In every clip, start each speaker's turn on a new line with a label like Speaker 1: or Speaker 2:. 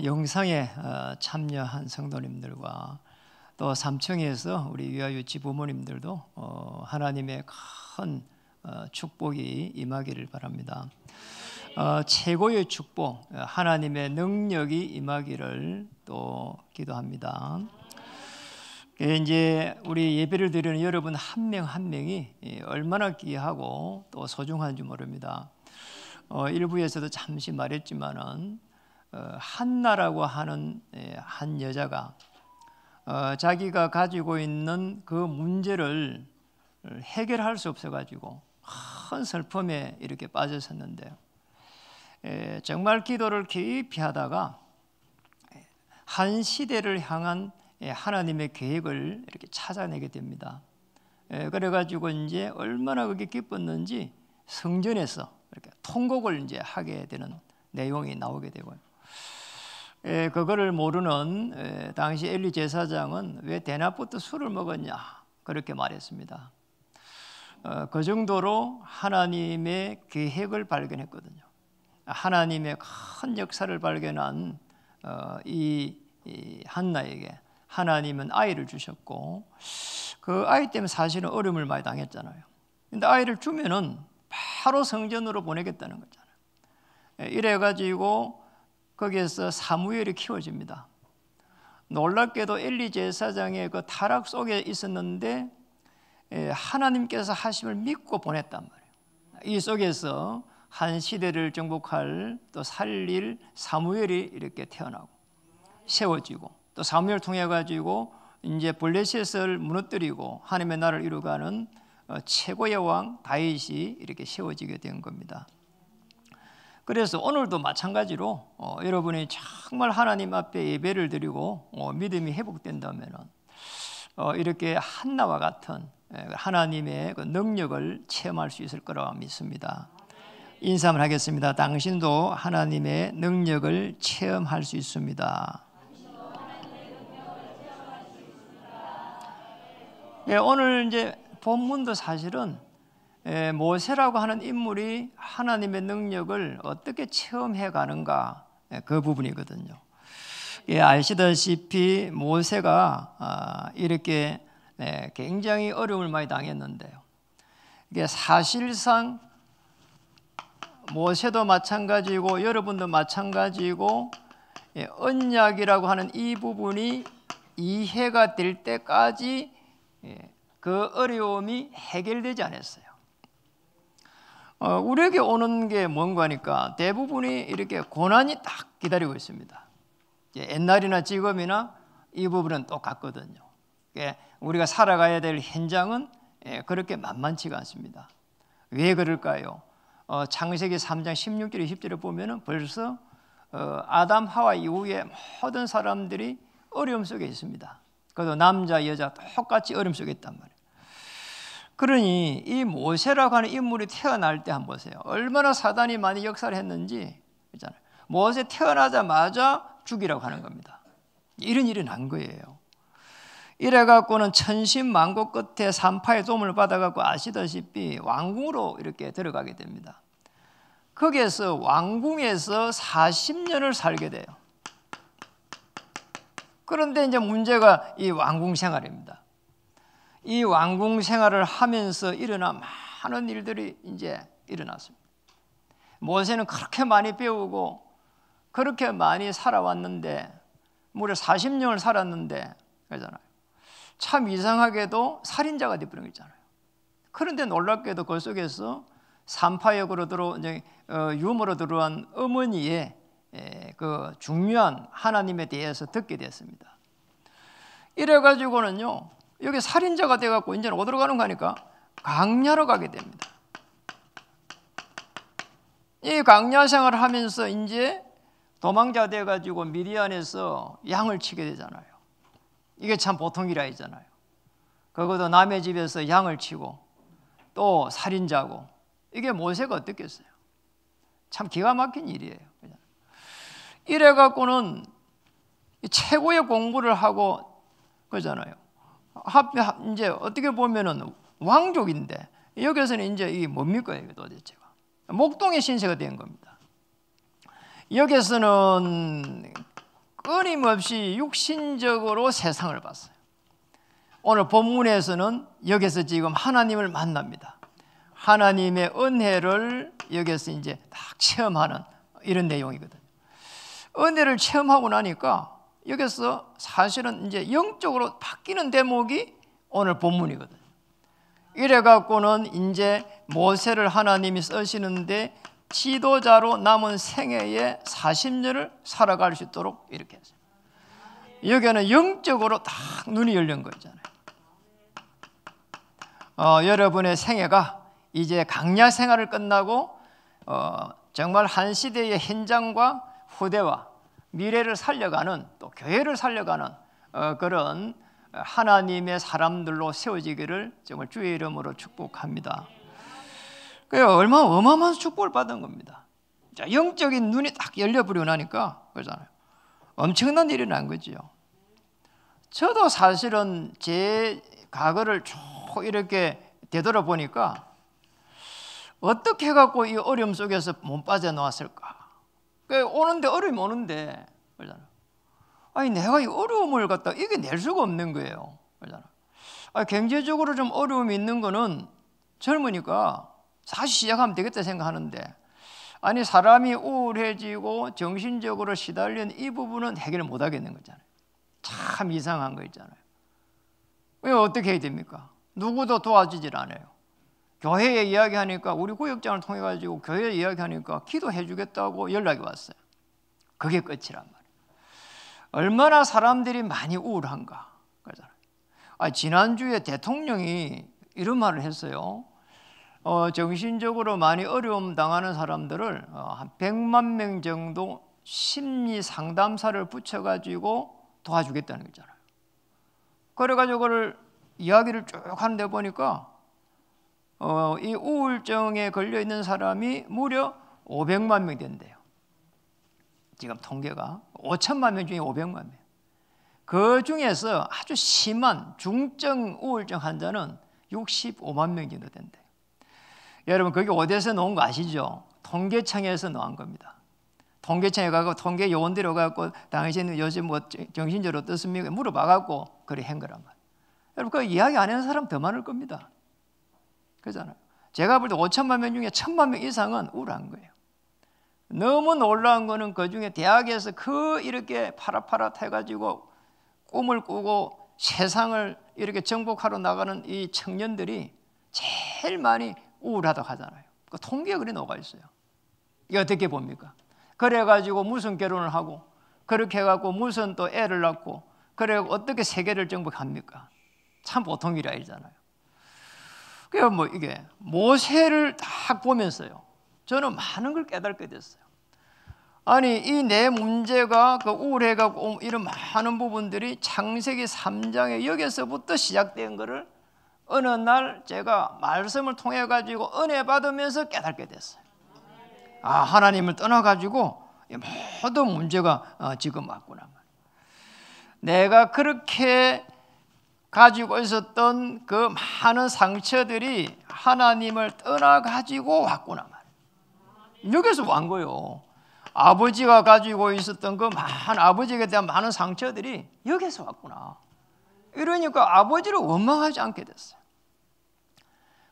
Speaker 1: 영상에 참여한 성도님들과 또 삼청에서 우리 유아유치 부모님들도 하나님의 큰 축복이 임하기를 바랍니다. 최고의 축복, 하나님의 능력이 임하기를 또 기도합니다. 이제 우리 예배를 드리는 여러분 한 명 한 명이 얼마나 귀하고 또 소중한지 모릅니다. 일부에서도 잠시 말했지만은 한나라고 하는 한 여자가 자기가 가지고 있는 그 문제를 해결할 수 없어가지고 큰 슬픔에 이렇게 빠졌었는데요. 정말 기도를 깊이 하다가 한 시대를 향한 하나님의 계획을 이렇게 찾아내게 됩니다. 그래가지고 이제 얼마나 그게 기뻤는지 성전에서 이렇게 통곡을 이제 하게 되는 내용이 나오게 되고요. 그거를 모르는 당시 엘리 제사장은 왜 대낮부터 술을 먹었냐 그렇게 말했습니다. 그 정도로 하나님의 계획을 발견했거든요. 하나님의 큰 역사를 발견한 이 한나에게 하나님은 아이를 주셨고 그 아이 때문에 사실은 어려움을 많이 당했잖아요. 근데 아이를 주면은 바로 성전으로 보내겠다는 거잖아요. 이래가지고 거기에서 사무엘이 키워집니다. 놀랍게도 엘리 제사장의 그 타락 속에 있었는데 하나님께서 하심을 믿고 보냈단 말이에요. 이 속에서 한 시대를 정복할 또 살릴 사무엘이 이렇게 태어나고 세워지고 또 사무엘 통해 가지고 이제 블레셋을 무너뜨리고 하나님의 나라를 이루가는 최고의 왕 다윗이 이렇게 세워지게 된 겁니다. 그래서 오늘도 마찬가지로 여러분이 정말 하나님 앞에 예배를 드리고 믿음이 회복된다면 이렇게 한나와 같은 하나님의 그 능력을 체험할 수 있을 거라고 믿습니다. 인사를 하겠습니다. 당신도 하나님의 능력을 체험할 수 있습니다. 오늘 이제 본문도 사실은 모세라고 하는 인물이 하나님의 능력을 어떻게 체험해 가는가 그 부분이거든요. 아시다시피 모세가 이렇게 굉장히 어려움을 많이 당했는데요. 이게 사실상 모세도 마찬가지고 여러분도 마찬가지고 언약이라고 하는 이 부분이 이해가 될 때까지 그 어려움이 해결되지 않았어요. 우리에게 오는 게 뭔가니까 대부분이 이렇게 고난이 딱 기다리고 있습니다. 옛날이나 지금이나 이 부분은 똑같거든요. 우리가 살아가야 될 현장은 그렇게 만만치가 않습니다. 왜 그럴까요? 창세기 3장 16절 20절에 보면은 벌써 아담 하와 이후에 모든 사람들이 어려움 속에 있습니다. 그래도 남자 여자 똑같이 어려움 속에 있단 말이에요. 그러니 이 모세라고 하는 인물이 태어날 때 한번 보세요. 얼마나 사단이 많이 역사를 했는지 있잖아요. 모세 태어나자마자 죽이라고 하는 겁니다. 이런 일이 난 거예요. 이래갖고는 천신만고 끝에 산파의 도움을 받아갖고 아시다시피 왕궁으로 이렇게 들어가게 됩니다. 거기에서 왕궁에서 40년을 살게 돼요. 그런데 이제 문제가 이 왕궁 생활입니다. 이 왕궁 생활을 하면서 일어난 많은 일들이 이제 일어났습니다. 모세는 그렇게 많이 배우고 그렇게 많이 살아왔는데 무려 40년을 살았는데 그러잖아요. 참 이상하게도 살인자가 되어버린 거잖아요. 그런데 놀랍게도 그 속에서 산파역으로 이제 유모로 들어온 어머니의 그 중요한 하나님에 대해서 듣게 됐습니다. 이래가지고는요, 여기 살인자가 돼갖고 이제는 어디로 가는 거니까 광야로 가게 됩니다. 이 광야 생활을 하면서 이제 도망자 돼가지고 미디안에서 양을 치게 되잖아요. 이게 참 보통 일이 아니잖아요. 그것도 남의 집에서 양을 치고 또 살인자고 이게 모세가 어떻겠어요? 참 기가 막힌 일이에요. 이래갖고는 최고의 공부를 하고 그러잖아요. 이제 어떻게 보면은 왕족인데 여기서는 이제 이게 뭡니까 이게 도대체가 목동의 신세가 된 겁니다. 여기서는 끊임없이 육신적으로 세상을 봤어요. 오늘 본문에서는 여기서 지금 하나님을 만납니다. 하나님의 은혜를 여기서 이제 딱 체험하는 이런 내용이거든요. 은혜를 체험하고 나니까 여기서 사실은 이제 영적으로 바뀌는 대목이 오늘 본문이거든요. 이래갖고는 이제 모세를 하나님이 쓰시는데 지도자로 남은 생애의 40년을 살아갈 수 있도록 이렇게 했어요. 여기는 영적으로 딱 눈이 열린 거잖아요. 여러분의 생애가 이제 강야 생활을 끝나고 정말 한 시대의 현장과 후대와 미래를 살려가는 또 교회를 살려가는 그런 하나님의 사람들로 세워지기를 정말 주의 이름으로 축복합니다. 얼마나 어마어마한 축복을 받은 겁니다. 자, 영적인 눈이 딱 열려버리고 나니까 그러잖아요. 엄청난 일이 난 거지요. 저도 사실은 제 과거를 쭉 이렇게 되돌아보니까 어떻게 해갖고 이 어려움 속에서 못 빠져나왔을까? 오는데 어려움이 오는데 그러잖아요. 아니 내가 이 어려움을 갖다 이겨낼 수가 없는 거예요. 그러잖아요. 경제적으로 좀 어려움이 있는 거는 젊으니까 다시 시작하면 되겠다 생각하는데 아니 사람이 우울해지고 정신적으로 시달린 이 부분은 해결을 못 하겠는 거잖아요. 참 이상한 거 있잖아요. 왜 어떻게 해야 됩니까? 누구도 도와주질 않아요. 교회에 이야기하니까 우리 구역장을 통해 가지고 교회에 이야기하니까 기도해 주겠다고 연락이 왔어요. 그게 끝이란 말이에요. 얼마나 사람들이 많이 우울한가. 그러잖아요. 지난주에 대통령이 이런 말을 했어요. 정신적으로 많이 어려움 당하는 사람들을 한 100만 명 정도 심리 상담사를 붙여가지고 도와주겠다는 거잖아요. 그래가지고 그걸 이야기를 쭉 하는데 보니까 이 우울증에 걸려 있는 사람이 무려 500만 명 된대요. 지금 통계가 5천만 명 중에 500만 명. 그 중에서 아주 심한 중증 우울증 환자는 65만 명 정도 된대요. 여러분 그게 어디서 나온 거 아시죠? 통계청에서 나온 겁니다. 통계청에 가고 통계 요원들이 가고 당신은 요즘 뭐 정신적으로 어떻습니까? 물어봐갖고 그래 한 거란 말이에요. 여러분 그 이야기 안 하는 사람 더 많을 겁니다. 그렇잖아요. 제가 볼 때 5천만 명 중에 1,000만 명 이상은 우울한 거예요. 너무 놀라운 거는 그 중에 대학에서 이렇게 파릇파릇 해가지고 꿈을 꾸고 세상을 이렇게 정복하러 나가는 이 청년들이 제일 많이 우울하다고 하잖아요. 그 통계가 그래 녹아 있어요. 이게 어떻게 봅니까? 그래가지고 무슨 결혼을 하고 그렇게 해갖고 무슨 또 애를 낳고 그래 어떻게 세계를 정복합니까? 참 보통 일이 아니잖아요. 그러니까 뭐 이게 모세를 딱 보면서요. 저는 많은 걸 깨닫게 됐어요. 아니 이 내 문제가 그 우울해가고 이런 많은 부분들이 창세기 3장에 여기서부터 시작된 거를 어느 날 제가 말씀을 통해 가지고 은혜 받으면서 깨닫게 됐어요. 하나님을 떠나 가지고 모든 문제가 지금 왔구나. 내가 그렇게 가지고 있었던 그 많은 상처들이 하나님을 떠나 가지고 왔구나 말이에요. 여기서 왔 거예요. 아버지가 가지고 있었던 그 많은 아버지에 대한 많은 상처들이 여기서 왔구나. 이러니까 아버지를 원망하지 않게 됐어요.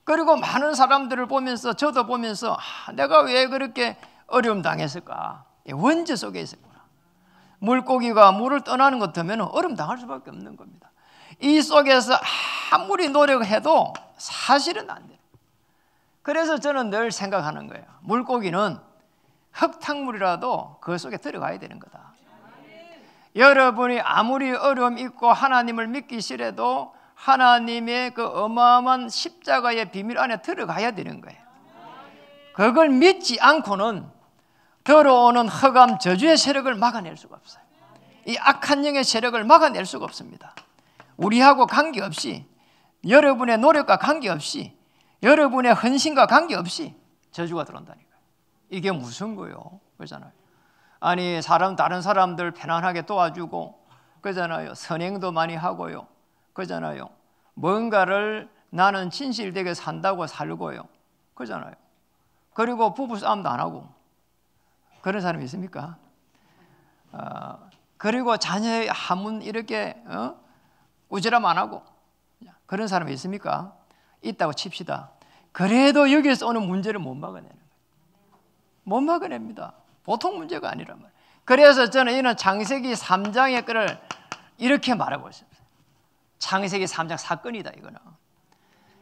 Speaker 1: 그리고 많은 사람들을 보면서 저도 보면서 내가 왜 그렇게 어려움 당했을까? 원죄 속에 있었구나. 물고기가 물을 떠나는 것 같으면 어려움 당할 수밖에 없는 겁니다. 이 속에서 아무리 노력해도 사실은 안 돼요. 그래서 저는 늘 생각하는 거예요. 물고기는 흙탕물이라도 그 속에 들어가야 되는 거다. 여러분이 아무리 어려움 있고 하나님을 믿기 싫어도 하나님의 그 어마어마한 십자가의 비밀 안에 들어가야 되는 거예요. 그걸 믿지 않고는 들어오는 흑암 저주의 세력을 막아낼 수가 없어요. 이 악한 영의 세력을 막아낼 수가 없습니다. 우리하고 관계없이, 여러분의 노력과 관계없이, 여러분의 헌신과 관계없이 저주가 들어온다니까요. 이게 무슨 거예요? 그러잖아요. 아니 다른 사람들 편안하게 도와주고 그러잖아요. 선행도 많이 하고요. 그러잖아요. 뭔가를 나는 진실되게 산다고 살고요. 그러잖아요. 그리고 부부싸움도 안 하고 그런 사람이 있습니까? 그리고 자녀의 하문 이렇게 꾸지람 안 하고 그런 사람이 있습니까? 있다고 칩시다. 그래도 여기에서 오는 문제를 못 막아내는 거예요. 못 막아냅니다. 보통 문제가 아니란 말이에요. 그래서 저는 이런 창세기 3장의 글을 이렇게 말하고 있습니다. 창세기 3장 사건이다 이거는.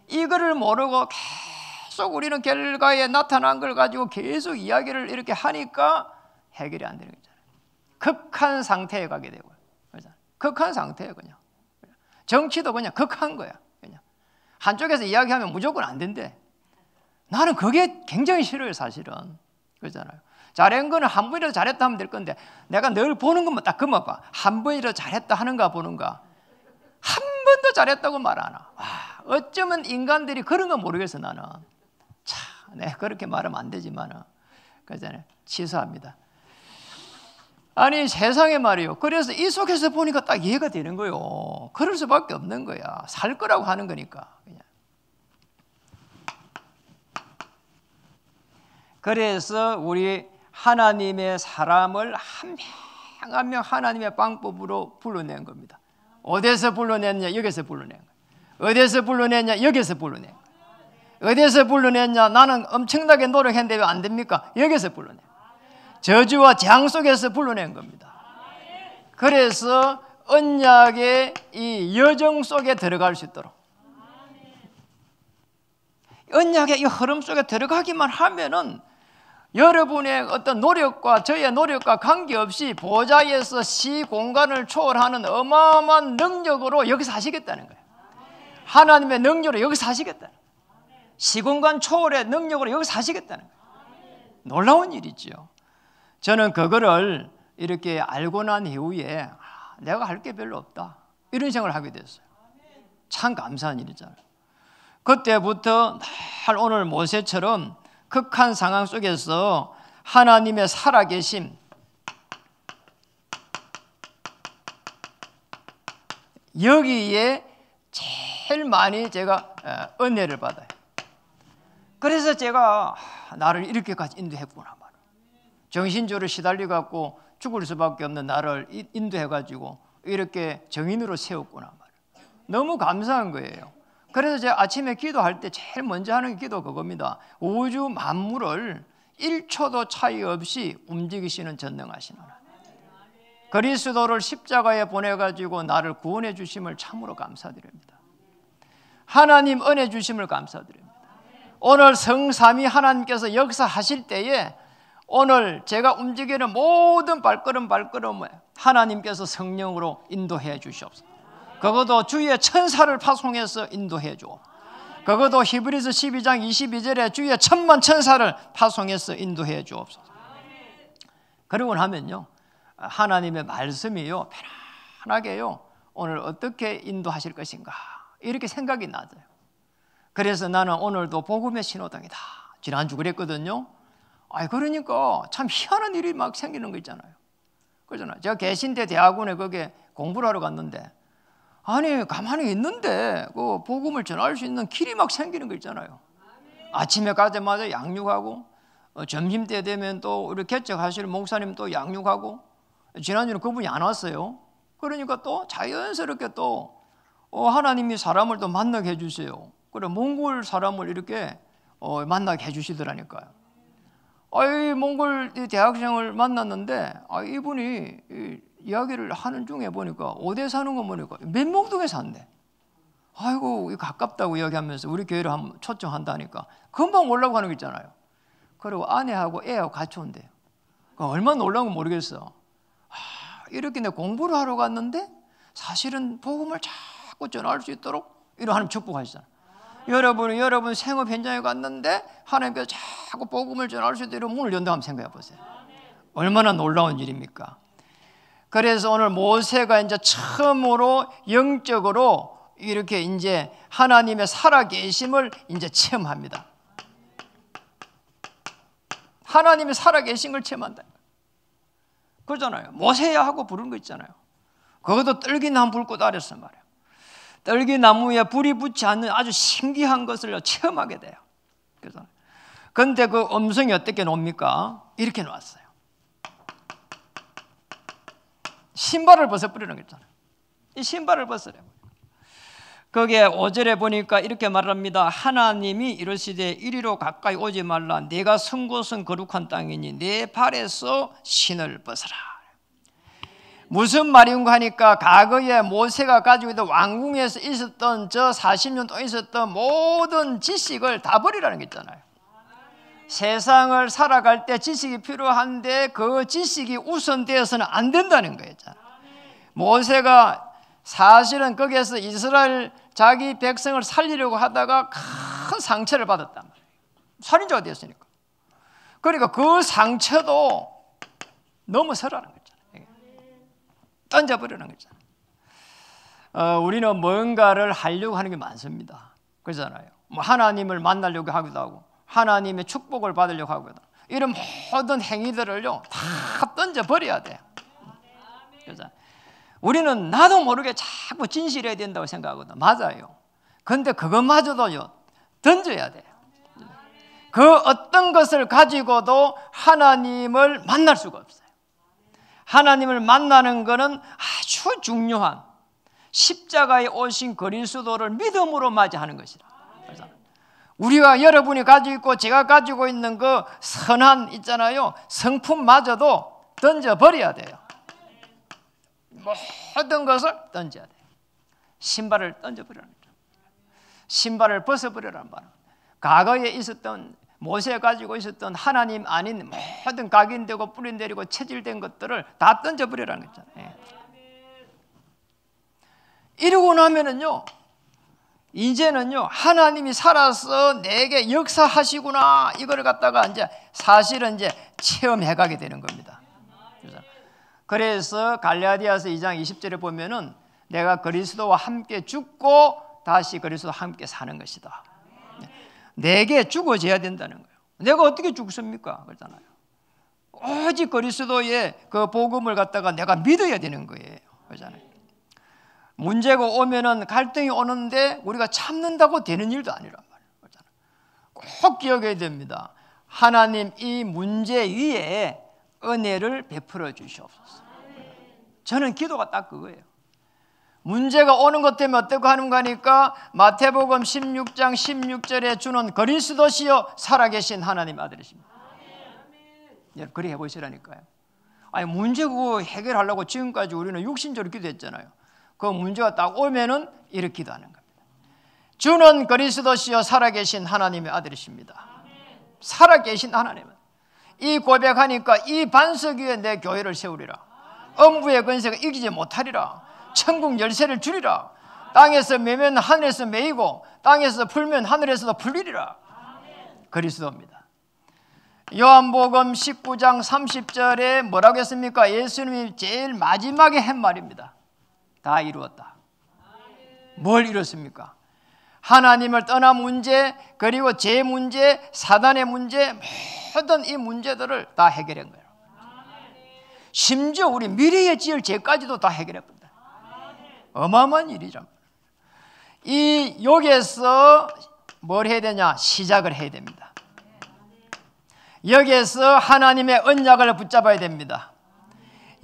Speaker 1: 이거를 모르고 계속 우리는 결과에 나타난 걸 가지고 계속 이야기를 이렇게 하니까 해결이 안 되는 거잖아요. 극한 상태에 가게 되고, 극한 상태예요 그냥. 정치도 그냥 극한 거야. 그냥 한쪽에서 이야기하면 무조건 안 된대. 나는 그게 굉장히 싫어요 사실은. 그렇잖아요. 잘한 거는 한 번이라도 잘했다 하면 될 건데 내가 늘 보는 것만 딱 그만 봐. 한 번이라도 잘했다 하는가 보는가. 한 번도 잘했다고 말 안 하나. 어쩌면 인간들이 그런 건 모르겠어 나는. 내가 그렇게 말하면 안 되지만은 그잖아요. 취소합니다. 아니 세상에 말이요. 그래서 이 속에서 보니까 딱 이해가 되는 거요. 그럴 수밖에 없는 거야. 살 거라고 하는 거니까. 그냥. 그래서 우리 하나님의 사람을 한 명 한 명 하나님의 방법으로 불러낸 겁니다. 어디서 불러냈냐? 여기서 불러낸 거예요. 어디서 불러냈냐? 여기서 불러낸 거예요. 어디서 불러냈냐? 나는 엄청나게 노력했는데 왜 안 됩니까? 여기서 불러낸 거예요. 저주와 재앙 속에서 불러낸 겁니다. 그래서 언약의 이 여정 속에 들어갈 수 있도록 언약의 이 흐름 속에 들어가기만 하면은 여러분의 어떤 노력과 저의 노력과 관계없이 보좌에서 시공간을 초월하는 어마어마한 능력으로 여기서 하시겠다는 거예요. 하나님의 능력으로 여기서 하시겠다는 거예요. 시공간 초월의 능력으로 여기서 하시겠다는 거예요. 놀라운 일이죠. 저는 그거를 이렇게 알고 난 이후에 내가 할 게 별로 없다 이런 생각을 하게 됐어요. 참 감사한 일이잖아요. 그때부터 날 오늘 모세처럼 극한 상황 속에서 하나님의 살아계심, 여기에 제일 많이 제가 은혜를 받아요. 그래서 제가 나를 이렇게까지 인도했구나. 정신줄을 시달려 갖고 죽을 수밖에 없는 나를 인도해 가지고 이렇게 정인으로 세웠구나. 너무 감사한 거예요. 그래서 제가 아침에 기도할 때 제일 먼저 하는 기도 그겁니다. 우주 만물을 1초도 차이 없이 움직이시는 전능하신 하나님, 그리스도를 십자가에 보내가지고 나를 구원해 주심을 참으로 감사드립니다. 하나님 은혜 주심을 감사드립니다. 오늘 성삼위 하나님께서 역사하실 때에 오늘 제가 움직이는 모든 발걸음에 하나님께서 성령으로 인도해 주시옵소서. 그것도 주의 천사를 파송해서 인도해 주옵소서. 그것도 히브리서 12장 22절에 주의 천만 천사를 파송해서 인도해 주옵소서. 그러고 나면요 하나님의 말씀이요 편안하게요 오늘 어떻게 인도하실 것인가 이렇게 생각이 나죠. 그래서 나는 오늘도 복음의 신호당이다 지난주 그랬거든요. 그러니까 참 희한한 일이 막 생기는 거 있잖아요. 그러잖아요. 제가 개신대 대학원에 거기에 공부를 하러 갔는데 아니 가만히 있는데 그 복음을 전할 수 있는 길이 막 생기는 거 있잖아요. 아침에 가자마자 양육하고 점심때 되면 또 우리 개척하실 목사님 또 양육하고 지난주는 그분이 안 왔어요. 그러니까 또 자연스럽게 또 하나님이 사람을 또 만나게 해주세요. 그래 몽골 사람을 이렇게 만나게 해주시더라니까요. 몽골 대학생을 만났는데 이분이 이야기를 하는 중에 보니까 어디에 사는 거 보니까 맨목동에 산대. 아이고 가깝다고 이야기하면서 우리 교회를 한번 초청한다니까 금방 오려고 하는 거 있잖아요. 그리고 아내하고 애하고 같이 온대요. 얼마나 놀라운 건 모르겠어. 이렇게 내 공부를 하러 갔는데 사실은 복음을 자꾸 전할 수 있도록 이런 하나님 축복하시잖아요. 여러분 생업 현장에 갔는데 하나님께서 자꾸 복음을 전할 수 있도록 문을 연다 한번 생각해 보세요. 얼마나 놀라운 일입니까? 그래서 오늘 모세가 이제 처음으로 영적으로 이렇게 이제 하나님의 살아계심을 이제 체험합니다. 하나님의 살아계신 걸 체험한다. 그러잖아요. 모세야 하고 부르는 거 있잖아요. 그것도 떨기나무 불꽃 아래서 말이에요. 떨기나무에 불이 붙지 않는 아주 신기한 것을 체험하게 돼요. 그런데 그 음성이 어떻게 놉니까? 이렇게 놨어요. 신발을 벗어버리는 거잖아요. 이 신발을 벗으라고. 거기에 5절에 보니까 이렇게 말합니다. 하나님이 이르시되 이리로 가까이 오지 말라. 내가 선 곳은 거룩한 땅이니 내 발에서 신을 벗어라. 무슨 말인가 하니까 과거에 모세가 가지고 있던 왕궁에서 있었던 저 40년 동안 있었던 모든 지식을 다 버리라는 게 있잖아요. 세상을 살아갈 때 지식이 필요한데 그 지식이 우선되어서는 안 된다는 거예요. 모세가 사실은 거기에서 이스라엘 자기 백성을 살리려고 하다가 큰 상처를 받았단 말이에요. 살인자가 되었으니까. 그러니까 그 상처도 넘어서라는 거잖아요. 던져버리는 거잖아요. 우리는 뭔가를 하려고 하는 게 많습니다. 그렇잖아요. 뭐 하나님을 만나려고 하기도 하고 하나님의 축복을 받으려고 하거든. 이런 모든 행위들을요 다 던져버려야 돼요. 그렇잖아요. 우리는 나도 모르게 자꾸 진실해야 된다고 생각하거든. 맞아요. 그런데 그것마저도요 던져야 돼요. 그 어떤 것을 가지고도 하나님을 만날 수가 없어요. 하나님을 만나는 것은 아주 중요한 십자가에 오신 그리스도를 믿음으로 맞이하는 것이다. 우리가 여러분이 가지고 있고 제가 가지고 있는 그 선한 있잖아요. 성품마저도 던져버려야 돼요. 모든 것을 던져야 돼요. 신발을 던져버리라는 거죠. 신발을 벗어버리라는 말은 과거에 있었던 모세가 가지고 있었던 하나님 아닌 모든 각인되고 뿌리내리고 체질된 것들을 다 던져버리라는 거잖아요. 이러고 나면은요 이제는요 하나님이 살아서 내게 역사하시구나 이걸 갖다가 이제 사실은 이제 체험해가게 되는 겁니다. 그래서 갈라디아서 2장 20절에 보면은 내가 그리스도와 함께 죽고 다시 그리스도와 함께 사는 것이다. 내게 죽어져야 된다는 거예요. 내가 어떻게 죽습니까? 그렇잖아요. 오직 그리스도의 그 복음을 갖다가 내가 믿어야 되는 거예요. 그렇잖아요. 문제가 오면은 갈등이 오는데 우리가 참는다고 되는 일도 아니란 말이에요. 그렇잖아요. 꼭 기억해야 됩니다. 하나님 이 문제 위에 은혜를 베풀어 주시옵소서. 저는 기도가 딱 그거예요. 문제가 오는 것 때문에 어떻게 하는가 하니까 마태복음 16장 16절에 주는 그리스도시요 살아계신 하나님 아들이십니다. 여러분 그렇게 해보시라니까요. 아니 문제 그거 해결하려고 지금까지 우리는 육신적으로 기도했잖아요. 그 문제가 딱 오면은 이렇게 기도하는 겁니다. 주는 그리스도시요 살아계신 하나님의 아들이십니다. 살아계신 하나님은 이 고백하니까 이 반석 위에 내 교회를 세우리라. 엄부의 권세가 이기지 못하리라. 천국 열쇠를 주리라. 땅에서 매면 하늘에서 매이고 땅에서 풀면 하늘에서도 풀리리라. 그리스도입니다. 요한복음 19장 30절에 뭐라고 했습니까? 예수님이 제일 마지막에 한 말입니다. 다 이루었다. 뭘 이뤘습니까? 하나님을 떠난 문제 그리고 제 문제 사단의 문제 모든 이 문제들을 다 해결한 거예요. 심지어 우리 미래에 지을 죄까지도 다 해결했습니다. 어마어마한 일이죠. 이 여기에서 뭘 해야 되냐? 시작을 해야 됩니다. 여기에서 하나님의 언약을 붙잡아야 됩니다.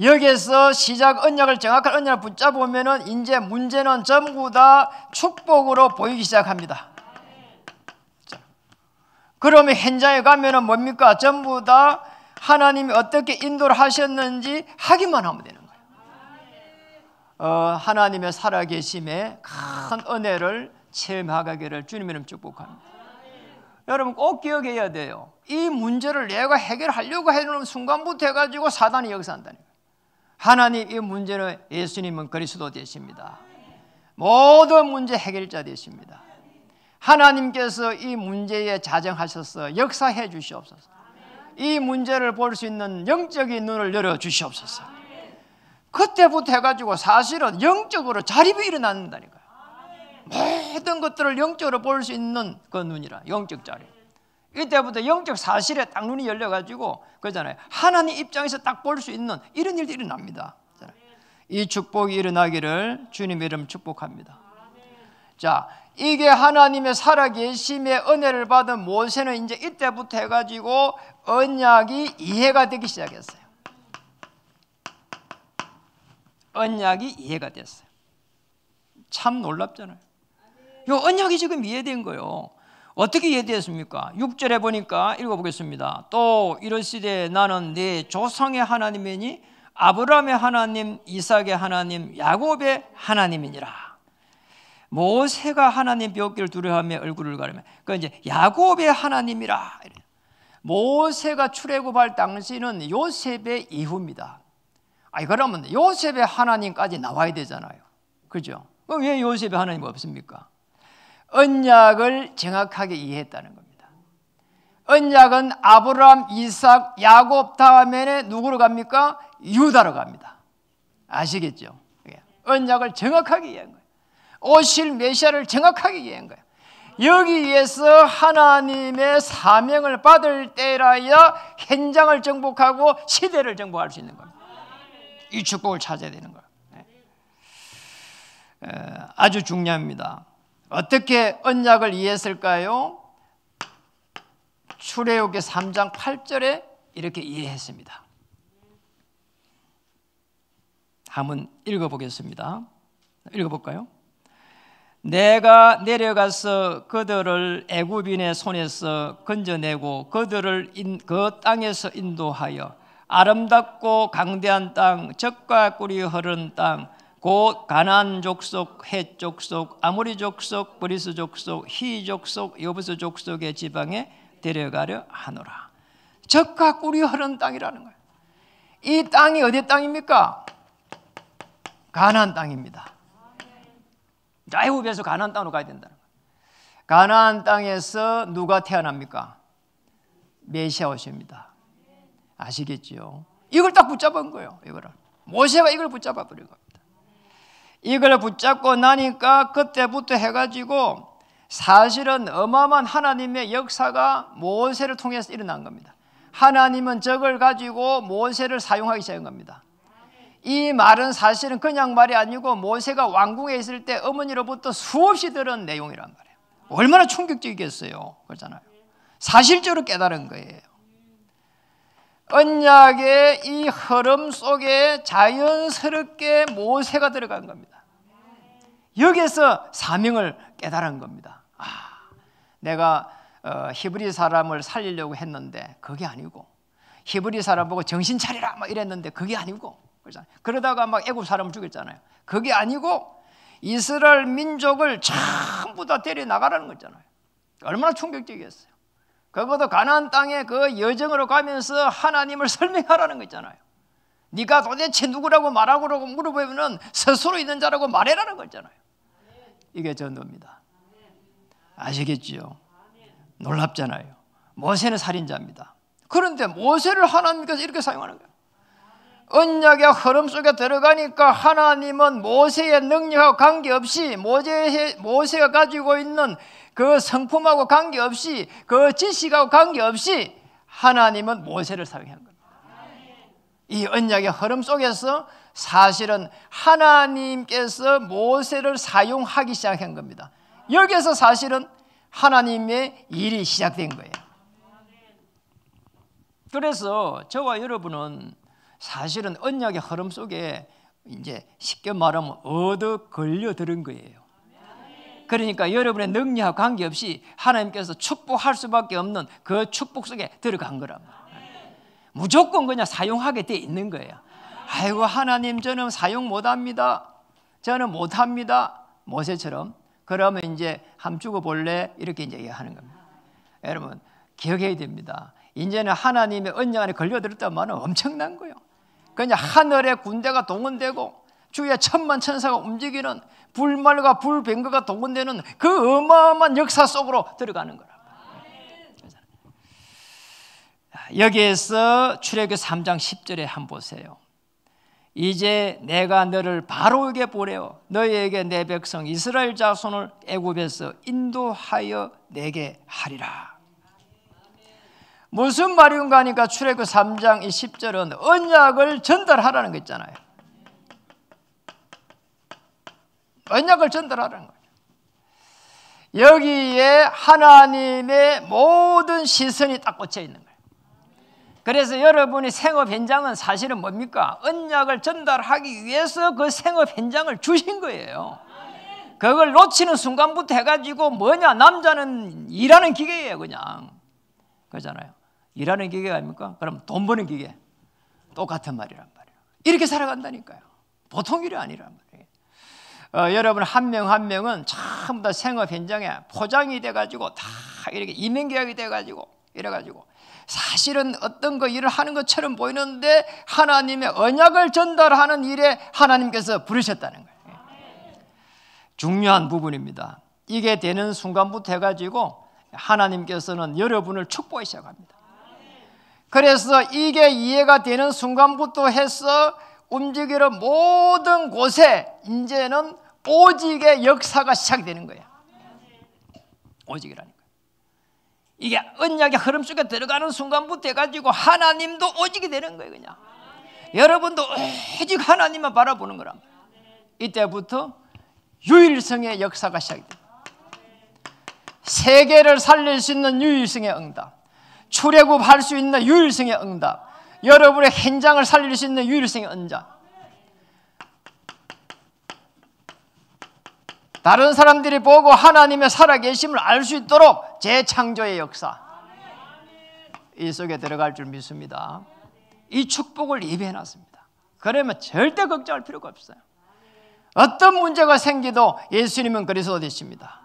Speaker 1: 여기에서 시작 언약을 정확한 언약을 붙잡으면은 이제 문제는 전부 다 축복으로 보이기 시작합니다. 그러면 현장에 가면은 뭡니까? 전부 다 하나님이 어떻게 인도를 하셨는지 하기만 하면 되는 거예요. 하나님의 살아계심의 큰 은혜를 체험하기를 주님 이름 축복합니다. 여러분 꼭 기억해야 돼요. 이 문제를 내가 해결하려고 해놓은 순간부터 해가지고 사단이 역사한다는 거예요. 하나님 이 문제는 예수님은 그리스도 되십니다. 모든 문제 해결자 되십니다. 하나님께서 이 문제에 자정하셔서 역사해 주시옵소서. 이 문제를 볼 수 있는 영적인 눈을 열어 주시옵소서. 그때부터 해가지고 사실은 영적으로 자립이 일어난다니까요. 모든 것들을 영적으로 볼 수 있는 그 눈이라 영적 자립. 이때부터 영적 사실에 딱 눈이 열려가지고 그러잖아요. 하나님 입장에서 딱 볼 수 있는 이런 일들이 일어납니다. 이 축복이 일어나기를 주님의 이름 축복합니다. 자, 이게 하나님의 살아계심의 은혜를 받은 모세는 이제 이때부터 해가지고 언약이 이해가 되기 시작했어요. 언약이 이해가 됐어요. 참 놀랍잖아요. 이 언약이 지금 이해된 거예요. 어떻게 이해되었습니까? 6절에 보니까 읽어보겠습니다. 또 이르시되 나는 네 조상의 하나님이니 아브라함의 하나님, 이삭의 하나님, 야곱의 하나님이니라. 모세가 하나님 뵙기를 두려워하며 얼굴을 가리며, 그 이제 야곱의 하나님이라. 모세가 출애굽할 당시는 요셉의 이후입니다. 그러면 요셉의 하나님까지 나와야 되잖아요. 그죠? 그럼 왜 요셉의 하나님 없습니까? 언약을 정확하게 이해했다는 겁니다. 언약은 아브라함, 이삭, 야곱 다음에 누구로 갑니까? 유다로 갑니다. 아시겠죠? 언약을 정확하게 이해한 거예요. 오실 메시아를 정확하게 이해한 거예요. 여기에서 하나님의 사명을 받을 때라야 현장을 정복하고 시대를 정복할 수 있는 겁니다. 이 축복을 찾아야 되는 거예요. 아주 중요합니다. 어떻게 언약을 이해했을까요? 출애굽기 3장 8절에 이렇게 이해했습니다. 한번 읽어보겠습니다. 읽어볼까요? 내가 내려가서 그들을 애굽인의 손에서 건져내고 그들을 그 땅에서 인도하여 아름답고 강대한 땅, 젖과 꿀이 흐르는 땅, 곧 가나안 족속, 헷 족속, 아모리 족속, 브리스 족속, 히 족속, 여부스 족속의 지방에 데려가려 하노라. 젖과 꿀이 흐르는 땅이라는 거예요. 이 땅이 어디 땅입니까? 가나안 땅입니다. 애굽에서 가나안 땅으로 가야 된다는 거예요. 가나안 땅에서 누가 태어납니까? 메시아 오십니다. 아시겠지요? 이걸 딱 붙잡은 거예요. 이거를 모세가 이걸 붙잡아 버린 겁니다. 이걸 붙잡고 나니까 그때부터 해가지고 사실은 어마어마한 하나님의 역사가 모세를 통해서 일어난 겁니다. 하나님은 적을 가지고 모세를 사용하기 시작한 겁니다. 이 말은 사실은 그냥 말이 아니고 모세가 왕궁에 있을 때 어머니로부터 수없이 들은 내용이란 말이에요. 얼마나 충격적이겠어요. 그렇잖아요. 사실적으로 깨달은 거예요. 언약의 이 흐름 속에 자연스럽게 모세가 들어간 겁니다. 여기에서 사명을 깨달은 겁니다. 내가 히브리 사람을 살리려고 했는데 그게 아니고, 히브리 사람 보고 정신 차리라 막 이랬는데 그게 아니고, 그렇잖아요. 그러다가 막 애굽 사람을 죽였잖아요. 그게 아니고 이스라엘 민족을 전부 다 데려 나가라는 거잖아요. 얼마나 충격적이었어요. 그것도 가나안 땅에 그 여정으로 가면서 하나님을 설명하라는 거 있잖아요. 네가 도대체 누구라고 말하고 물어보면 스스로 있는 자라고 말해라는 거 있잖아요. 이게 전도입니다. 아시겠지요? 놀랍잖아요. 모세는 살인자입니다. 그런데 모세를 하나님께서 이렇게 사용하는 거예요. 언약의 흐름 속에 들어가니까 하나님은 모세의 능력하고 관계없이, 모세가 가지고 있는 그 성품하고 관계없이, 그 지식하고 관계없이 하나님은 모세를 사용한 겁니다. 이 언약의 흐름 속에서 사실은 하나님께서 모세를 사용하기 시작한 겁니다. 여기에서 사실은 하나님의 일이 시작된 거예요. 그래서 저와 여러분은 사실은 언약의 흐름 속에 이제 쉽게 말하면 얻어 걸려들은 거예요. 그러니까 여러분의 능력과 관계없이 하나님께서 축복할 수밖에 없는 그 축복 속에 들어간 거랍니다. 무조건 그냥 사용하게 돼 있는 거예요. 아이고 하나님 저는 사용 못합니다. 저는 못합니다. 모세처럼. 그러면 이제 함 죽어볼래? 이렇게 이제 얘기하는 겁니다. 여러분 기억해야 됩니다. 이제는 하나님의 언약 안에 걸려들었단 말은 엄청난 거예요. 그냥 하늘의 군대가 동원되고 주위에 천만 천사가 움직이는 불말과 불병거가 동원되는 그 어마어마한 역사 속으로 들어가는 거라. 여기에서 출애굽기 3장 10절에 한번 보세요. 이제 내가 너를 바로에게 보내어 너희에게 내 백성 이스라엘 자손을 애굽에서 인도하여 내게 하리라. 무슨 말인가 하니까 출애굽기 3장 10절은 언약을 전달하라는 거 있잖아요. 언약을 전달하라는 거예요. 여기에 하나님의 모든 시선이 딱 꽂혀 있는 거예요. 그래서 여러분의 생업 현장은 사실은 뭡니까? 언약을 전달하기 위해서 그 생업 현장을 주신 거예요. 그걸 놓치는 순간부터 해가지고 뭐냐, 남자는 일하는 기계예요. 그냥 그렇잖아요. 일하는 기계가 아닙니까? 그럼 돈 버는 기계, 똑같은 말이란 말이에요. 이렇게 살아간다니까요. 보통 일이 아니란 말이에요. 여러분 한 명 한 명은 전부 다 생업 현장에 포장이 돼가지고 다 이렇게 임명계약이 돼가지고 이래가지고 사실은 어떤 거 일을 하는 것처럼 보이는데 하나님의 언약을 전달하는 일에 하나님께서 부르셨다는 거예요. 중요한 부분입니다. 이게 되는 순간부터 해가지고 하나님께서는 여러분을 축복하기 시작합니다. 그래서 이게 이해가 되는 순간부터 해서 움직이는 모든 곳에 이제는 오직의 역사가 시작되는 거예요. 오직이라니까. 이게 언약의 흐름 속에 들어가는 순간부터 해가지고 하나님도 오직이 되는 거예요. 그냥 여러분도 오직 하나님만 바라보는 거란 말이에요. 이때부터 유일성의 역사가 시작됩니다. 세계를 살릴 수 있는 유일성의 응답, 출애굽할 수 있는 유일성의 응답, 여러분의 현장을 살릴 수 있는 유일성의 응답. 다른 사람들이 보고 하나님의 살아계심을 알 수 있도록 재창조의 역사, 이 속에 들어갈 줄 믿습니다. 이 축복을 예배해놨습니다. 그러면 절대 걱정할 필요가 없어요. 어떤 문제가 생기도 예수님은 그리스도 되십니다.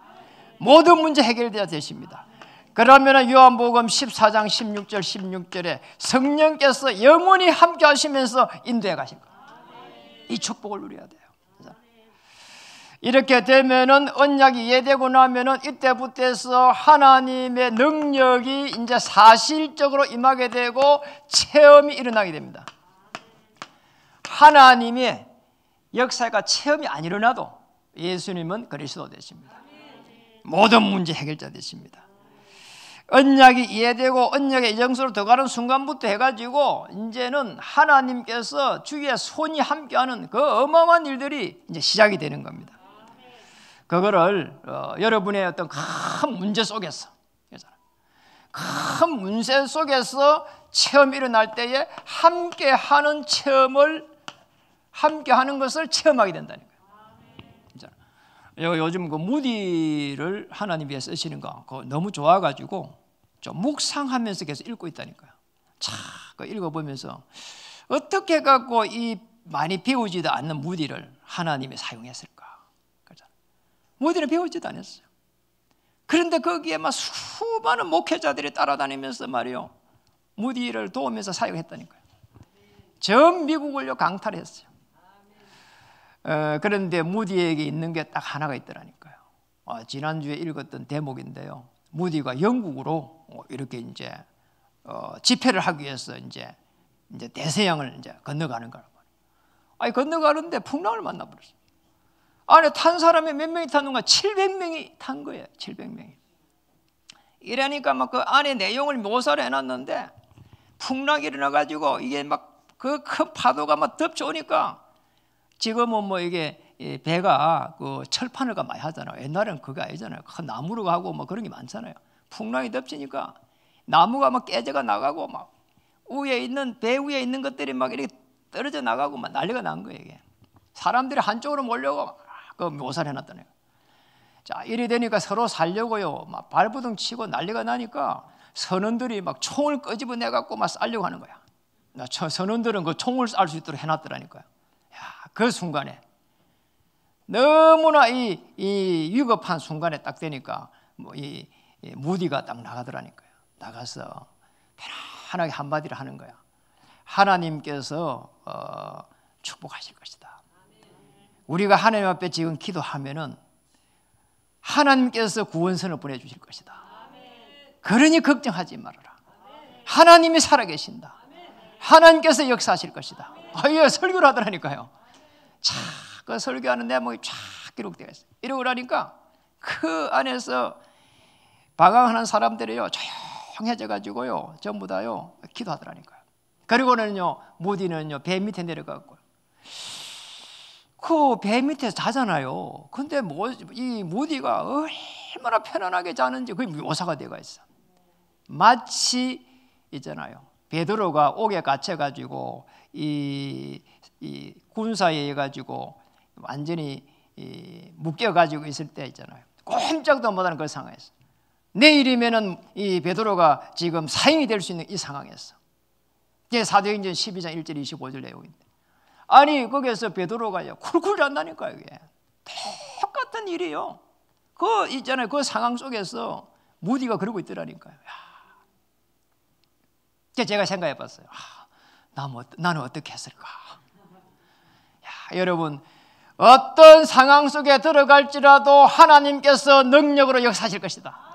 Speaker 1: 모든 문제 해결되어 되십니다. 그러면 요한복음 14장 16절에 성령께서 영원히 함께 하시면서 인도해 가실 거예요. 이 축복을 누려야 돼요. 이렇게 되면은 언약이 이해되고 나면은 이때부터 해서 하나님의 능력이 이제 사실적으로 임하게 되고 체험이 일어나게 됩니다. 하나님의 역사가 체험이 안 일어나도 예수님은 그리스도 되십니다. 모든 문제 해결자 되십니다. 언약이 이해되고 언약의 정수로 들어가는 순간부터 해가지고 이제는 하나님께서 주의 손이 함께하는 그 어마어마한 일들이 이제 시작이 되는 겁니다. 그거를 여러분의 어떤 큰 문제 속에서, 큰 문제 속에서 체험이 일어날 때에 함께하는 체험을, 함께하는 것을 체험하게 된다는 거예요. 요즘 그 무디를 하나님 위해 쓰시는 거 그거 너무 좋아가지고 좀 묵상하면서 계속 읽고 있다니까요. 자, 그 읽어보면서 어떻게 갖고 이 많이 배우지도 않는 무디를 하나님이 사용했을까? 무디는 배우지도 않았어요. 그런데 거기에 막 수많은 목회자들이 따라다니면서 말이요, 무디를 도우면서 사용했다니까요. 전 미국을 강탈했어요. 그런데 무디에게 있는 게 딱 하나가 있더라니까요. 지난주에 읽었던 대목인데요. 무디가 영국으로 이렇게 이제 집회를 하기 위해서 이제 대서양을 이제 건너가는 거란 말이에요. 아니 건너가는데 풍랑을 만나버렸어요. 안에 탄 사람이 몇 명이 탔는가? 700명이 탄 거예요. 700명이. 이러니까 막 그 안에 내용을 묘사를 해놨는데 풍랑이 일어나가지고 이게 막 그 큰 파도가 막 덮쳐오니까 지금은 뭐 이게 배가 그 철판을가 많이 하잖아요. 옛날에는 그거 아니잖아요. 큰 나무로 가고 뭐 그런 게 많잖아요. 풍랑이 덮치니까 나무가 막 깨져가 나가고 막 위에 있는 배 위에 있는 것들이 막 이렇게 떨어져 나가고 막 난리가 난 거예요. 이게 사람들이 한쪽으로 몰려고 그 묘사를 해놨다네요. 자, 이래 되니까 서로 살려고요. 막 발부둥 치고 난리가 나니까 선원들이 막 총을 끄집어내 갖고 막 쏴려고 하는 거야. 선원들은 그 총을 쏴 수 있도록 해놨더라니까요. 야, 그 순간에 너무나 이 위급한 순간에 딱 되니까 뭐 이 무디가 딱 나가더라니까요. 나가서 편안하게 한마디를 하는 거야. 하나님께서 축복하실 것이다. 우리가 하나님 앞에 지금 기도하면은 하나님께서 구원선을 보내주실 것이다. 그러니 걱정하지 말아라. 하나님이 살아계신다. 하나님께서 역사하실 것이다. 예, 설교를 하더라니까요. 자, 그 설교하는 대목이 쫙 기록되어 있어요. 이러고 나니까 그 안에서 방황하는 사람들이요 조용해져가지고요 전부 다요 기도하더라니까요. 그리고는요 무디는요 배 밑에 내려가고 그 배 밑에서 자잖아요. 근데 뭐 이 무디가 얼마나 편안하게 자는지 그게 묘사가 되어 있어. 마치 있잖아요. 베드로가 옥에 갇혀가지고 이 군사에 해가지고 완전히 묶여가지고 있을 때 있잖아요. 꼼짝도 못하는 그 상황에서 내일이면은 이 베드로가 지금 사형이 될 수 있는 이 상황에서 이게 사도행전 12장 1절 25절 내용인데, 아니 거기에서 베드로가요 쿨쿨 잔다니까요. 이게 똑같은 일이에요. 그 있잖아요. 그 상황 속에서 무디가 그러고 있더라니까요. 제가 생각해봤어요. 나는 어떻게 했을까? 여러분, 어떤 상황 속에 들어갈지라도 하나님께서 능력으로 역사하실 것이다.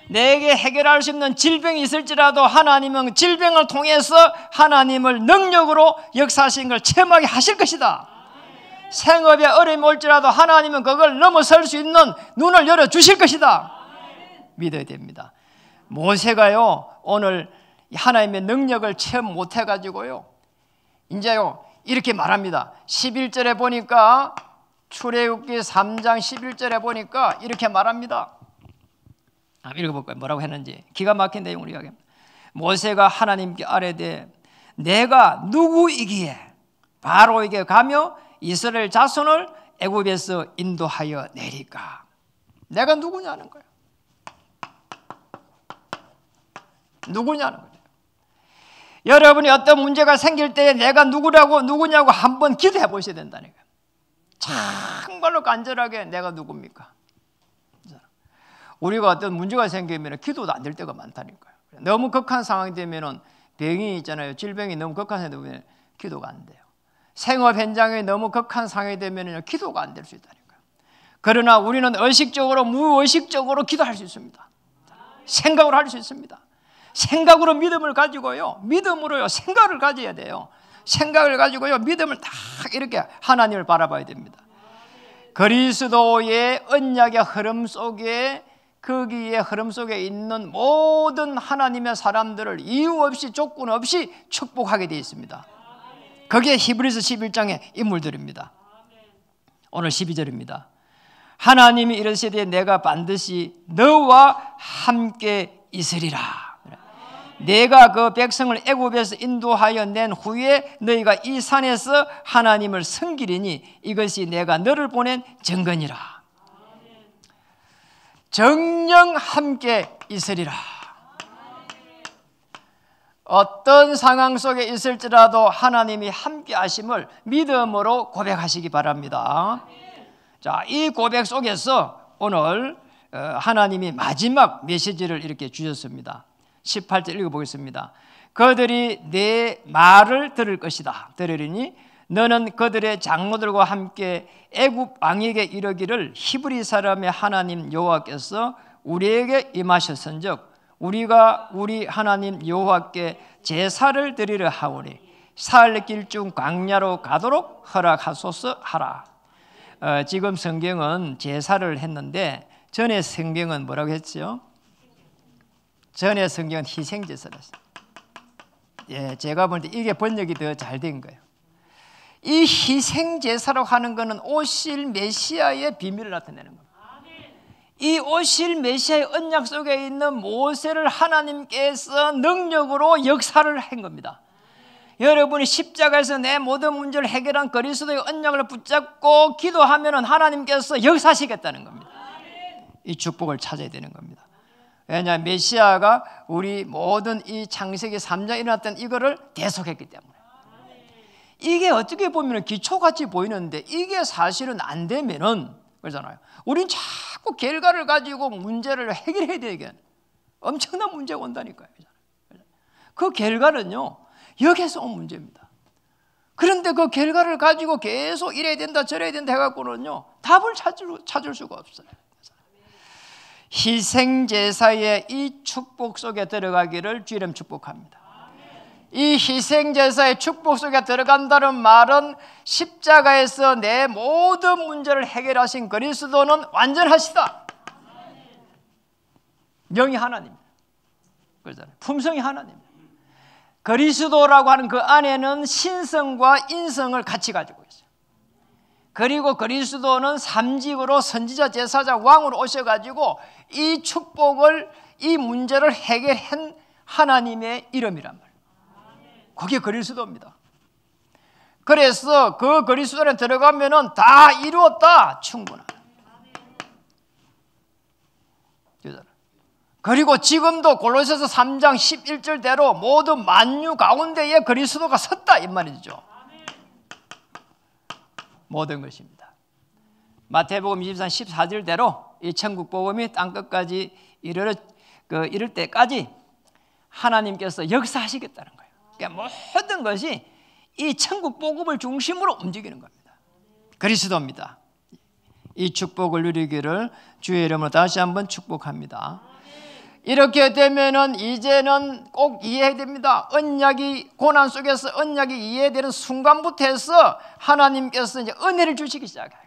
Speaker 1: 내게 해결할 수 없는 질병이 있을지라도 하나님은 질병을 통해서 하나님을 능력으로 역사하신 걸 체험하게 하실 것이다. 생업에 어려움이 올지라도 하나님은 그걸 넘어설 수 있는 눈을 열어주실 것이다. 믿어야 됩니다. 모세가요 오늘 하나님의 능력을 체험 못해가지고요 이제요 이렇게 말합니다. 11절에 보니까 출애굽기 3장 11절에 보니까 이렇게 말합니다. 읽어볼까요? 뭐라고 했는지 기가 막힌 내용을 이야기합니다. 모세가 하나님께 아뢰되 내가 누구이기에 바로에게 가며 이스라엘 자손을 애굽에서 인도하여 내리까? 내가 누구냐는 거예요. 누구냐는 거예요. 여러분이 어떤 문제가 생길 때 내가 누구냐고 한번 기도해 보셔야 된다니까요. 정말로 간절하게 내가 누굽니까? 우리가 어떤 문제가 생기면 기도도 안 될 때가 많다니까요. 너무 극한 상황이 되면 병이 있잖아요. 질병이 너무 극한 상황이 되면 기도가 안 돼요. 생업 현장에 너무 극한 상황이 되면 기도가 안 될 수 있다니까요. 그러나 우리는 의식적으로 무의식적으로 기도할 수 있습니다. 생각으로 할 수 있습니다. 생각으로 믿음을 가지고요. 믿음으로요. 생각을 가져야 돼요. 생각을 가지고요. 믿음을 딱 이렇게 하나님을 바라봐야 됩니다. 그리스도의 언약의 흐름 속에 거기에 흐름 속에 있는 모든 하나님의 사람들을 이유 없이 조건 없이 축복하게 되어 있습니다. 그게 히브리서 11장의 인물들입니다. 오늘 12절입니다. 하나님이 이르시되 내가 반드시 너와 함께 있으리라. 내가 그 백성을 애굽에서 인도하여 낸 후에 너희가 이 산에서 하나님을 섬기리니 이것이 내가 너를 보낸 증거니라. 정녕 함께 있으리라. 어떤 상황 속에 있을지라도 하나님이 함께 하심을 믿음으로 고백하시기 바랍니다. 자, 이 고백 속에서 오늘 하나님이 마지막 메시지를 이렇게 주셨습니다. 18절 읽어보겠습니다. 그들이 내 말을 들을 것이다. 들으리니 너는 그들의 장로들과 함께 애굽 왕에게 이르기를 히브리 사람의 하나님 여호와께서 우리에게 임하셨은즉 우리가 우리 하나님 여호와께 제사를 드리려 하오니 사흘 길 중 광야로 가도록 허락하소서 하라. 지금 성경은 제사를 했는데 전에 성경은 뭐라고 했죠? 전에 성경은 희생제사를 했어요. 예, 제가 볼 때 이게 번역이 더 잘 된 거예요. 이 희생제사라고 하는 것은 오실 메시아의 비밀을 나타내는 겁니다. 이 오실 메시아의 언약 속에 있는 모세를 하나님께서 능력으로 역사를 한 겁니다. 여러분이 십자가에서 내 모든 문제를 해결한 그리스도의 언약을 붙잡고 기도하면 하나님께서 역사하시겠다는 겁니다. 이 축복을 찾아야 되는 겁니다. 왜냐하면 메시아가 우리 모든 이 창세기 3장에 일어났던 이거를 대속했기 때문에. 이게 어떻게 보면 기초같이 보이는데 이게 사실은 안 되면은 그러잖아요. 우린 자꾸 결과를 가지고 문제를 해결해야 되게 엄청난 문제가 온다니까요. 그 결과는요 여기서 온 문제입니다. 그런데 그 결과를 가지고 계속 이래야 된다 저래야 된다 해갖고는요 답을 찾을 수가 없어요. 희생제사의 이 축복 속에 들어가기를 주님 축복합니다. 이 희생제사의 축복 속에 들어간다는 말은 십자가에서 내 모든 문제를 해결하신 그리스도는 완전하시다. 영이 하나님, 그러잖아요. 품성이 하나님. 그리스도라고 하는 그 안에는 신성과 인성을 같이 가지고 있어요. 그리고 그리스도는 삼직으로 선지자, 제사자, 왕으로 오셔가지고 이 축복을, 이 문제를 해결한 하나님의 이름이란 말이에요. 그게 그리스도입니다. 그래서 그 그리스도 안에 들어가면은 다 이루었다, 충분한. 그리고 지금도 골로새서 3장 11절대로 모든 만유 가운데에 그리스도가 섰다 이 말이죠. 모든 것입니다. 마태복음 24장 14절대로 이 천국 복음이 땅끝까지 이를 때까지 하나님께서 역사하시겠다는 거예요. 그러니까 모든 것이 이 천국 복음을 중심으로 움직이는 겁니다. 그리스도입니다. 이 축복을 누리기를 주의 이름으로 다시 한번 축복합니다. 이렇게 되면은 이제는 꼭 이해해야 됩니다. 언약이 고난 속에서 언약이 이해되는 순간부터 해서 하나님께서 이제 은혜를 주시기 시작해요.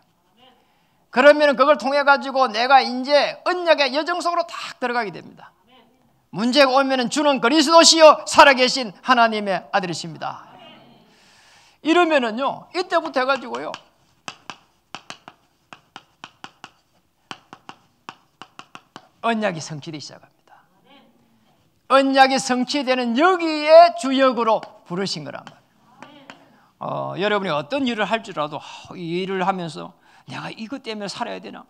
Speaker 1: 그러면 그걸 통해 가지고 내가 이제 언약의 여정 속으로 딱 들어가게 됩니다. 문제가 오면은 주는 그리스도시요 살아계신 하나님의 아들이십니다. 이러면은요, 이때부터 해가지고요, 언약이 성취되기 시작합니다. 언약이 성취되는 여기에 주역으로 부르신 거란 말이에요. 여러분이 어떤 일을 할지라도 이 일을 하면서 내가 이것 때문에 살아야 되나?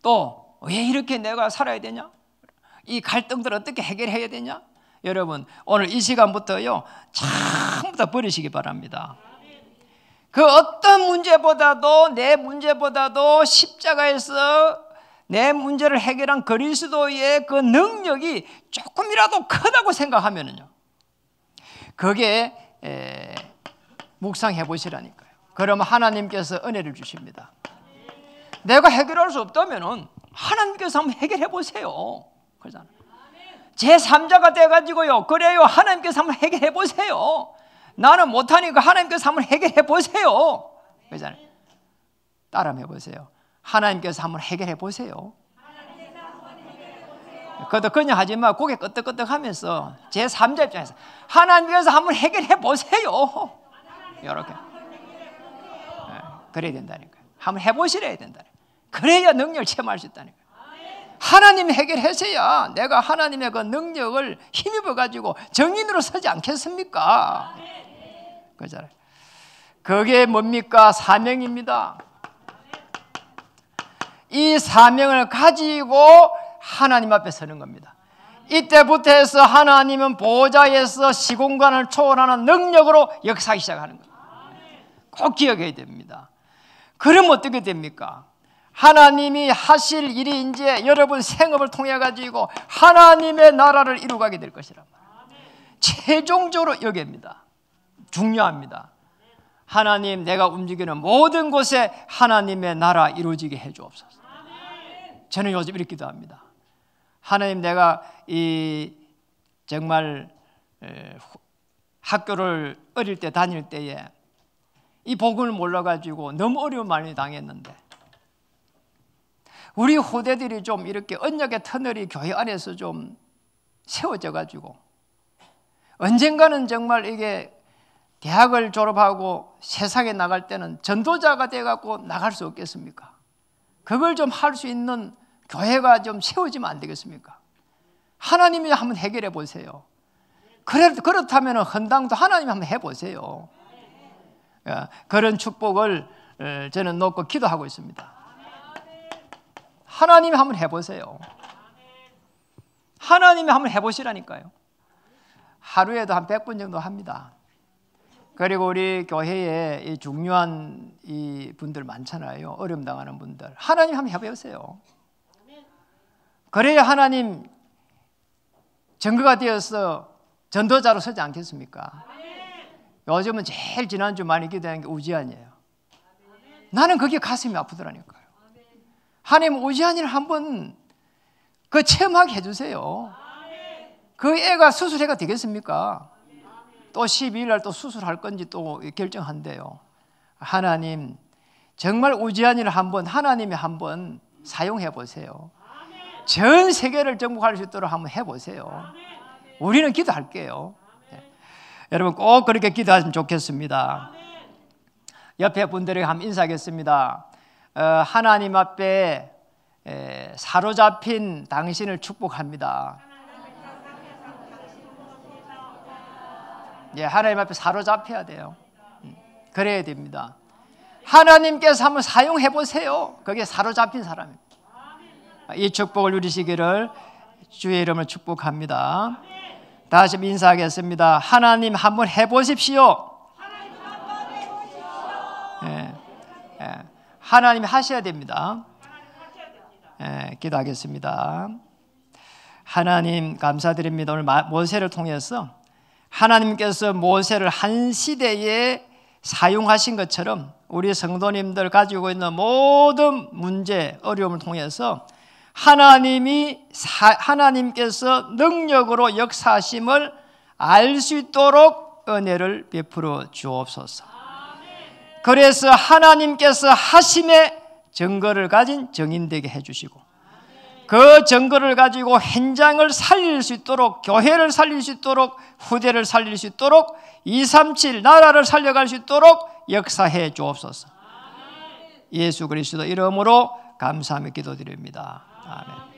Speaker 1: 또 왜 이렇게 내가 살아야 되냐? 이 갈등들을 어떻게 해결해야 되냐? 여러분 오늘 이 시간부터요 전부 다 버리시기 바랍니다. 그 어떤 문제보다도 내 문제보다도 십자가에서 내 문제를 해결한 그리스도의 그 능력이 조금이라도 크다고 생각하면은요, 그게 묵상해 보시라니까요. 그러면 하나님께서 은혜를 주십니다. 내가 해결할 수 없다면은 하나님께서 한번 해결해 보세요. 그러잖아요. 제3자가 돼가지고요, 그래요, 하나님께서 한번 해결해 보세요. 나는 못하니까 하나님께서 한번 해결해 보세요. 그러잖아요. 따라 해보세요. 하나님께서 한번 해결해 보세요. 그것도 그냥 하지 마. 고개 끄덕끄덕 하면서 제3자 입장에서 하나님께서 한번 해결해 보세요. 이렇게. 그래야 된다니까요. 한번 해보시래야 된다니까요. 그래야 능력을 체험할 수 있다니까요. 하나님이 해결하셔야 내가 하나님의 그 능력을 힘입어 가지고 정인으로 서지 않겠습니까? 그잖아요. 그게 뭡니까? 사명입니다. 이 사명을 가지고 하나님 앞에 서는 겁니다. 이때부터 해서 하나님은 보좌에서 시공간을 초월하는 능력으로 역사하기 시작하는 겁니다. 꼭 기억해야 됩니다. 그럼 어떻게 됩니까? 하나님이 하실 일이 이제 여러분 생업을 통해 가지고 하나님의 나라를 이루가게 될 것이란 말이에요. 최종적으로 여기입니다. 중요합니다. 하나님, 내가 움직이는 모든 곳에 하나님의 나라 이루어지게 해 주옵소서. 저는 요즘 이렇게 기도합니다. 하나님, 내가 정말 학교를 어릴 때 다닐 때에 이 복음을 몰라가지고 너무 어려운 많이 당했는데, 우리 후대들이 좀 이렇게 언약의 터널이 교회 안에서 좀 세워져가지고 언젠가는 정말 이게 대학을 졸업하고 세상에 나갈 때는 전도자가 돼갖고 나갈 수 없겠습니까? 그걸 좀 할 수 있는 교회가 좀 세워지면 안 되겠습니까? 하나님이 한번 해결해 보세요. 그렇다면 헌당도 하나님이 한번 해보세요. 그런 축복을 저는 놓고 기도하고 있습니다. 하나님이 한번 해보세요. 하나님이 한번 해보시라니까요. 하루에도 한 100분 정도 합니다. 그리고 우리 교회에 이 중요한 이 분들 많잖아요. 어려움 당하는 분들. 하나님 한번 해보세요. 그래야 하나님 증거가 되어서 전도자로 서지 않겠습니까? 요즘은 제일 지난주 많이 기도한 게 우지한이에요. 나는 그게 가슴이 아프더라니까요. 하나님, 우지한이를 한번 그 체험하게 해주세요. 그 애가 수술해가 되겠습니까? 또 12일 날 또 수술할 건지 또 결정한대요. 하나님, 정말 우지한이를 한번 하나님이 한번 사용해 보세요. 전 세계를 정복할 수 있도록 한번 해보세요. 우리는 기도할게요. 여러분 꼭 그렇게 기도하시면 좋겠습니다. 옆에 분들에게 한번 인사하겠습니다. 하나님 앞에 사로잡힌 당신을 축복합니다. 예, 하나님 앞에 사로잡혀야 돼요. 그래야 됩니다. 하나님께서 한번 사용해 보세요. 그게 사로잡힌 사람입니다. 이 축복을 누리시기를 주의 이름으로 축복합니다. 다시 인사하겠습니다. 하나님 한번 해보십시오. 예, 예, 하나님 하셔야 됩니다. 예, 기도하겠습니다. 하나님 감사드립니다. 오늘 모세를 통해서 하나님께서 모세를 한 시대에 사용하신 것처럼 우리 성도님들 가지고 있는 모든 문제, 어려움을 통해서 하나님께서 능력으로 역사하심을 알 수 있도록 은혜를 베풀어 주옵소서. 그래서 하나님께서 하심의 증거를 가진 증인되게 해주시고 그 증거를 가지고 현장을 살릴 수 있도록, 교회를 살릴 수 있도록, 후대를 살릴 수 있도록, 237 나라를 살려갈 수 있도록 역사해 주옵소서. 예수 그리스도 이름으로 감사하며 기도드립니다. 아멘.